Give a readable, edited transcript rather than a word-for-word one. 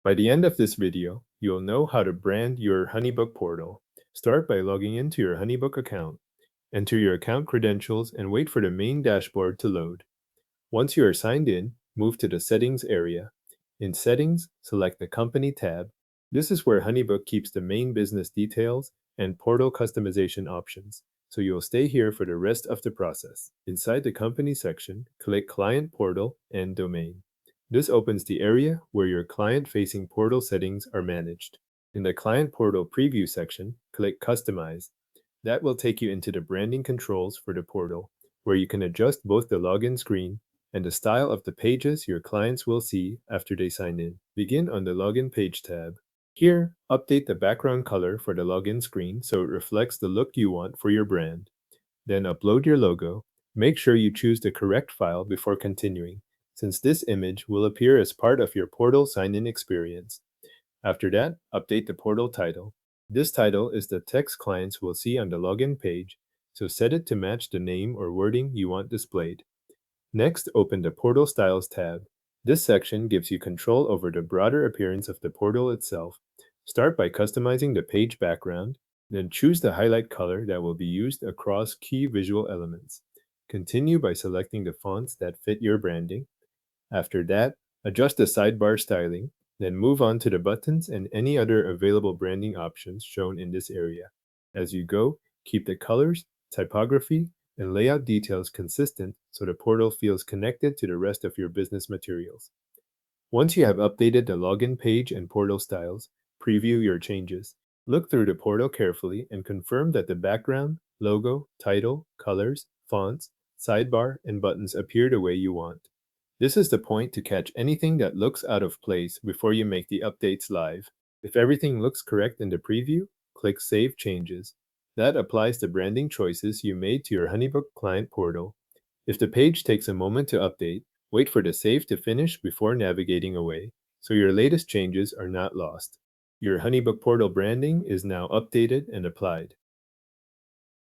By the end of this video, you'll know how to brand your HoneyBook portal. Start by logging into your HoneyBook account. Enter your account credentials and wait for the main dashboard to load. Once you are signed in, move to the Settings area. In Settings, select the Company tab. This is where HoneyBook keeps the main business details and portal customization options, so you'll stay here for the rest of the process. Inside the Company section, click Client Portal and Domain. This opens the area where your client-facing portal settings are managed. In the Client Portal Preview section, click Customize. That will take you into the branding controls for the portal, where you can adjust both the login screen and the style of the pages your clients will see after they sign in. Begin on the Login Page tab. Here, update the background color for the login screen so it reflects the look you want for your brand. Then upload your logo. Make sure you choose the correct file before continuing, since this image will appear as part of your portal sign-in experience. After that, update the portal title. This title is the text clients will see on the login page, so set it to match the name or wording you want displayed. Next, open the Portal Styles tab. This section gives you control over the broader appearance of the portal itself. Start by customizing the page background, then choose the highlight color that will be used across key visual elements. Continue by selecting the fonts that fit your branding. After that, adjust the sidebar styling, then move on to the buttons and any other available branding options shown in this area. As you go, keep the colors, typography, and layout details consistent so the portal feels connected to the rest of your business materials. Once you have updated the login page and portal styles, preview your changes. Look through the portal carefully and confirm that the background, logo, title, colors, fonts, sidebar, and buttons appear the way you want. This is the point to catch anything that looks out of place before you make the updates live. If everything looks correct in the preview, click Save Changes. That applies the branding choices you made to your HoneyBook client portal. If the page takes a moment to update, wait for the save to finish before navigating away, so your latest changes are not lost. Your HoneyBook portal branding is now updated and applied.